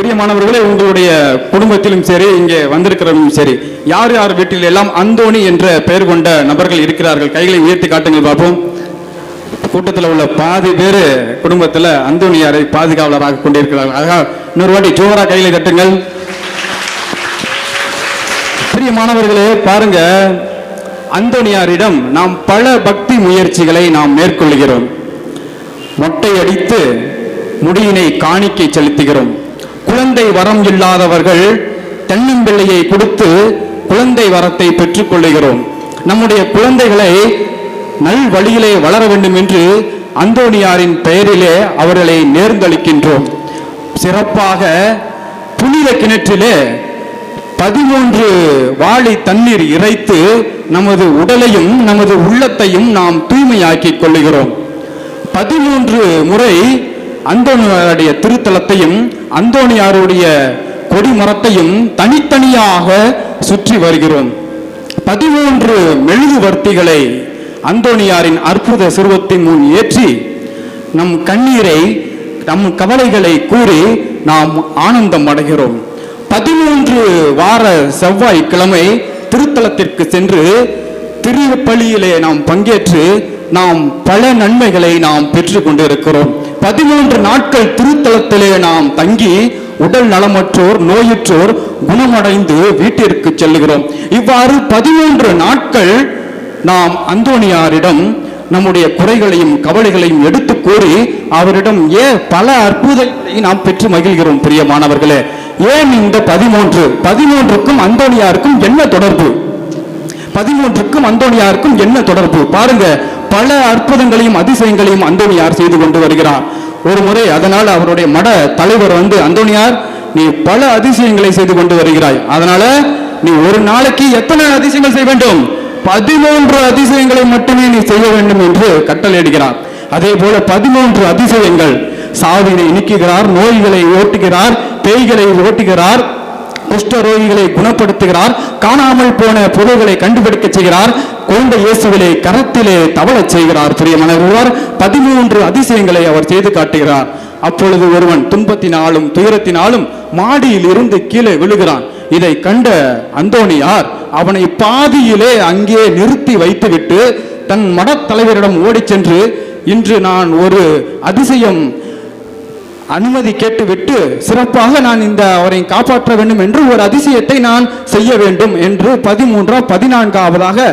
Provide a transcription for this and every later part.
பிரியமானவர்களே, உங்களுடைய குடும்பத்திலும் சரி, இங்கே வந்திருக்கிறவங்களும் சரி, யார் யார் வீட்டில் எல்லாம் அந்தோணி என்ற பெயர் கொண்ட நபர்கள் இருக்கிறார்கள்? கைகளை உயர்த்தி காட்டுங்கள் பார்ப்போம். கூட்டத்தில் உள்ள பாதி பேர் குடும்பத்தில் அந்தோணியாரை பாதுகாவலராக கொண்டிருக்கிறார்கள். அழகா இன்னொரு வாட்டி ஜோரா கையில கட்டுங்கள். பிரியமானவர்களே, பாருங்க, அந்தோணியாரிடம் நாம் பல பக்தி முயற்சிகளை நாம் மேற்கொள்கிறோம். மொட்டை அடித்து முடியினை காணிக்கை செலுத்துகிறோம். குழந்தை வரம் இல்லாதவர்கள் தென்னம்பிள்ளையை கொடுத்து குழந்தை வரத்தை பெற்றுக் கொள்ளுகிறோம். நம்முடைய குழந்தைகளை நல் வழியிலே வளர வேண்டும் என்று அந்தோணியாரின் பெயரிலே அவர்களை நேர்ந்தளிக்கின்றோம். சிறப்பாக புனித கிணற்றிலே 13 வாளி தண்ணீர் இறைத்து நமது உடலையும் நமது உள்ளத்தையும் நாம் தூய்மையாக்கிக் கொள்ளுகிறோம். 13 முறை அந்தோணியாருடைய திருத்தலத்தையும் அந்தோணியாருடைய கொடிமரத்தையும் தனித்தனியாக சுற்றி வருகிறோம். 13 மெழுகுவர்த்திகளை அந்தோணியாரின் அற்புத சிறுவத்தின் முன் ஏற்றி நம் கண்ணீரை, நம் கவலைகளை கூறி நாம் ஆனந்தம் அடைகிறோம். 13 வார செவ்வாய்க்கிழமை திருத்தலத்திற்கு சென்று திருப்பலியிலே நாம் பங்கேற்று நாம் பல நன்மைகளை நாம் பெற்று கொண்டிருக்கிறோம். 13 நாட்கள் திருத்தலத்திலே நாம் தங்கி உடல் நலமற்றோர், நோயுற்றோர் குணமடைந்து வீட்டிற்கு செல்லுகிறோம். இவ்வாறு 13 நாட்கள் நாம் அந்தோணியாரிடம் நம்முடைய குறைகளையும் கவலைகளையும் எடுத்து கூறி அவரிடம் பல அற்புதங்களை நாம் பெற்று மகிழ்கிறோம். பிரியமானவர்களே, ஏன் இந்த 13க்கும் அந்தோணியாருக்கும் என்ன தொடர்பு? 13க்கும் அந்தோணியாருக்கும் என்ன தொடர்பு? பாருங்க, பல அற்புதங்களையும் அதிசயங்களையும் அந்தோணியார் செய்து கொண்டு வருகிறார். ஒரு முறை அதனால் அவருடைய மட தலைவர் அந்தோணியார், நீ பல அதிசயங்களை செய்து கொண்டு வருகிறாய், அதனால நீ ஒரு நாளைக்கு எத்தனை அதிசயங்கள் செய்ய வேண்டும்? 13 அதிசயங்களை மட்டுமே நீ செய்ய வேண்டும் என்று கட்டளையிடுகிறார். அதே போல 13 அதிசயங்கள். சாவினை நீக்குகிறார், நோய்களை ஓட்டுகிறார், பேய்களை ஓட்டுகிறார், குஷ்டரோகிகளை குணப்படுத்துகிறார், காணாமல் போன பொருள்களை கண்டுபிடிக்க செய்கிறார், குழந்தை இயேசுவிலே கரத்திலே தவளச் செய்கிறார். பிரியமானவர், 13 அதிசயங்களை அவர் செய்து காட்டுகிறார். அப்பொழுது ஒருவன் துன்பத்தினாலும் துயரத்தினாலும் மாடியில் இருந்து கீழே விழுகிறான். இதை கண்ட அந்தோணியார் அவனை பாதியிலே அங்கே நிறுத்தி வைத்துவிட்டு தன் மடத்தலைவரிடம் ஓடி சென்று, இன்று நான் ஒரு அதிசயம் அனுமதி கேட்டுவிட்டு சிறப்பாக நான் அவரை காப்பாற்ற வேண்டும் என்று ஒரு அதிசயத்தை நான் செய்ய வேண்டும் என்று 14வது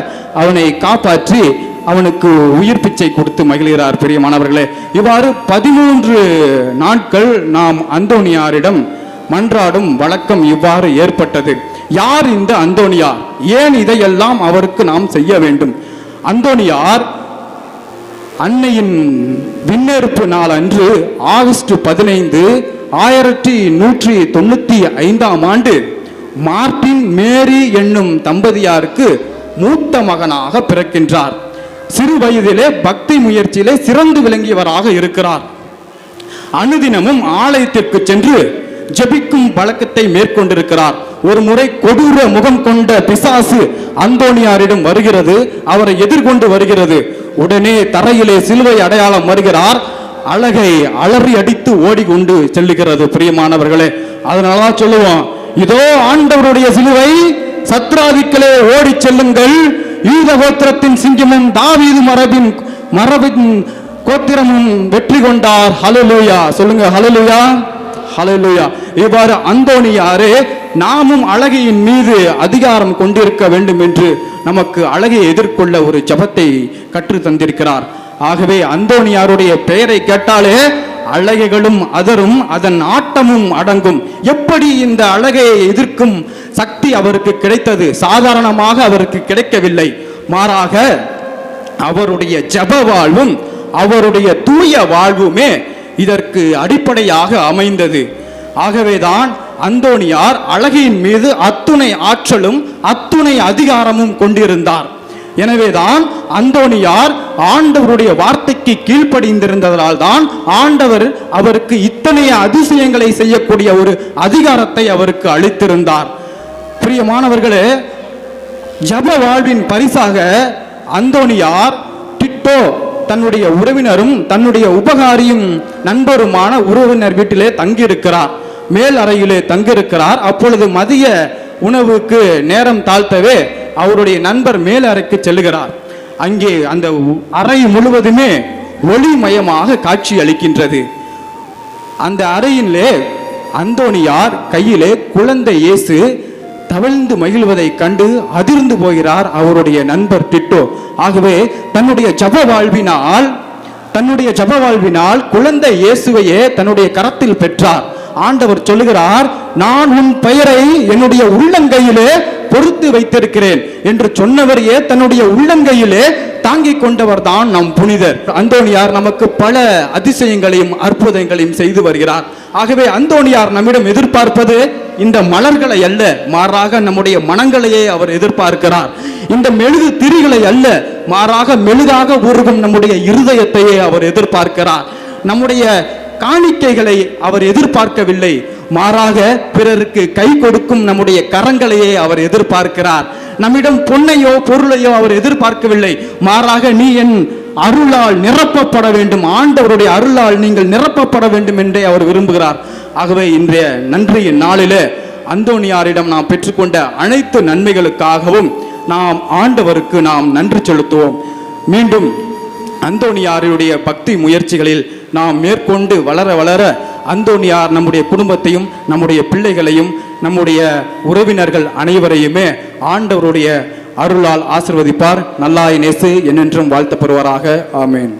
அவனை காப்பாற்றி அவனுக்கு உயிர் பிச்சை கொடுத்து மகிழ்கிறார். பிரியமானவர்களே, இவ்வாறு 13 நாட்கள் நாம் அந்தோணியாரிடம் மன்றாடும் வழக்கம் இவ்வாறு ஏற்பட்டது. யார் இந்த அந்தோணியார்? ஏன் இதையெல்லாம் அவருக்கு நாம் செய்ய வேண்டும்? அந்தோணியார் அன்னையின் விண்ணேற்பு நாள் அன்று ஆகஸ்ட் 15, 1195 மார்ட்டின் மேரி என்னும் தம்பதியாருக்கு மூத்த மகனாக பிறக்கின்றார். சிறு வயதிலே பக்தி முயற்சியிலே சிறந்து விளங்கியவராக இருக்கிறார். அனுதினமும் ஆலயத்திற்கு சென்று ஜெபிக்கும் பழக்கத்தை மேற்கொண்டிருக்கிறார். ஒரு முறை கொடூர முகம் கொண்ட பிசாசு அந்தோணியாரிடம் வருகிறது, அவரை எதிர்கொண்டு வருகிறது. உடனே தரையிலே சிலுவை அடையாளம் வருகிறார். அழகை அலறி அடித்து ஓடிக்கொண்டு செல்லுகிறது. பிரியமானவர்களே, அதனால சொல்லுவோம், இதோ ஆண்டவருடைய சிலுவை, சத்ராதிக்களே ஓடி செல்லுங்கள், யூத கோத்திரத்தின் சிங்கமும் தாவீது மரபின் கோத்திரமும் வெற்றி கொண்டார். ஹல்லேலூயா சொல்லுங்க, ஹல்லேலூயா ஹல்லேலூயா. இவ்வாறு அந்தோணியாரே நாமும் அழகையின் மீது அதிகாரம் கொண்டிருக்க வேண்டும் என்று நமக்கு அழகை எதிர்கொள்ள ஒரு ஜபத்தை கற்று தந்திருக்கிறார். ஆகவே அந்தோணியாருடைய பெயரை கேட்டாலே அழகைகளும் அதரும் அதன் ஆட்டமும் அடங்கும். எப்படி இந்த அழகையை எதிர்க்கும் சக்தி அவருக்கு கிடைத்தது? சாதாரணமாக அவருக்கு கிடைக்கவில்லை. மாறாக அவருடைய ஜப வாழ்வும் அவருடைய தூய வாழ்வுமே இதற்கு அடிப்படையாக அமைந்தது. ஆகவேதான் அந்தோணியார் அழகின் மீது அத்துணை ஆற்றலும் அத்துணை அதிகாரமும் கொண்டிருந்தார். எனவேதான் அந்தோணியார் ஆண்டவருடைய வார்த்தைக்கு கீழ்ப்படிந்திருந்ததால் தான் ஆண்டவர் அவருக்கு இத்தனை அதிசயங்களை செய்யக்கூடிய ஒரு அதிகாரத்தை அவருக்கு அளித்திருந்தார். பிரியமானவர்களே, ஜப வாழ்வின் பரிசாக அந்தோணியார் டிட்டோ தன்னுடைய உறவினரும் தன்னுடைய உபகாரியும் நண்பருமான உறவினர் வீட்டிலே தங்கியிருக்கிறார். மேல் அறையிலே தங்கியிருக்கிறார். அப்பொழுது மதிய உணவுக்கு நேரம் தாழ்த்தவே அவருடைய நண்பர் மேல் அறைக்கு செல்லுகிறார். அங்கே அந்த அறை முழுவதுமே ஒளிமயமாக காட்சி அளிக்கின்றது. அந்த அறையிலே அந்தோனியார் கையிலே குழந்தை இயேசு தவழ்ந்து மகிழ்வதை கண்டு அதிர்ந்து போகிறார் அவருடைய நண்பர் டிட்டோ. ஆகவே தன்னுடைய ஜப வாழ்வினால் குழந்தை இயேசுவையே தன்னுடைய கரத்தில் பெற்றார். ஆண்டவர் சொல்லுகிறார், நான் உன் பெயரை என்னுடைய உள்ளங்கையிலே பொறுத்து வைத்திருக்கிறேன் என்று சொன்னவரையே தன்னுடைய உள்ளங்கையிலே தாங்கிக் கொண்டவர் தான் நம் புனிதர் அந்தோனியார். நமக்கு பல அதிசயங்களையும் அற்புதங்களையும் செய்து வருகிறார். ஆகவே அந்தோனியார் நம்மிடம் எதிர்பார்ப்பது இந்த மலர்களை அல்ல, மாறாக நம்முடைய மனங்களையே அவர் எதிர்பார்க்கிறார். இந்த மெழுகு திரிகளை அல்ல, மாறாக மெழுகாக உருகும் நம்முடைய இருதயத்தையே அவர் எதிர்பார்க்கிறார். நம்முடைய காணிக்கைகளை அவர் எதிர்பார்க்கவில்லை, மாறாக பிறருக்கு கை கொடுக்கும் நம்முடைய கரங்களையே அவர் எதிர்பார்க்கிறார். நம்மிடம் பொன்னையோ பொருளையோ அவர் எதிர்பார்க்கவில்லை, மாறாக நீ என் அருளால் நிரப்பப்பட வேண்டும், ஆண்டவருடைய அருளால் நீங்கள் நிரப்பப்பட வேண்டும் என்றே அவர் விரும்புகிறார். ஆகவே இன்றைய நன்றியின் நாளிலே அந்தோனியாரிடம் நாம் பெற்றுக்கொண்ட அனைத்து நன்மைகளுக்காகவும் நாம் ஆண்டவருக்கு நாம் நன்றி செலுத்துவோம். மீண்டும் அந்தோனியாருடைய பக்தி முயற்சிகளில் நாம் மேற்கொண்டு வளர வளர அந்தோனியார் நம்முடைய குடும்பத்தையும் நம்முடைய பிள்ளைகளையும் நம்முடைய உறவினர்கள் அனைவரையுமே ஆண்டவருடைய அருளால் ஆசீர்வதிப்பார். நல்லாய் நேசு என்றென்றும் வாழ்த்தப்படுவாராக. ஆமேன்.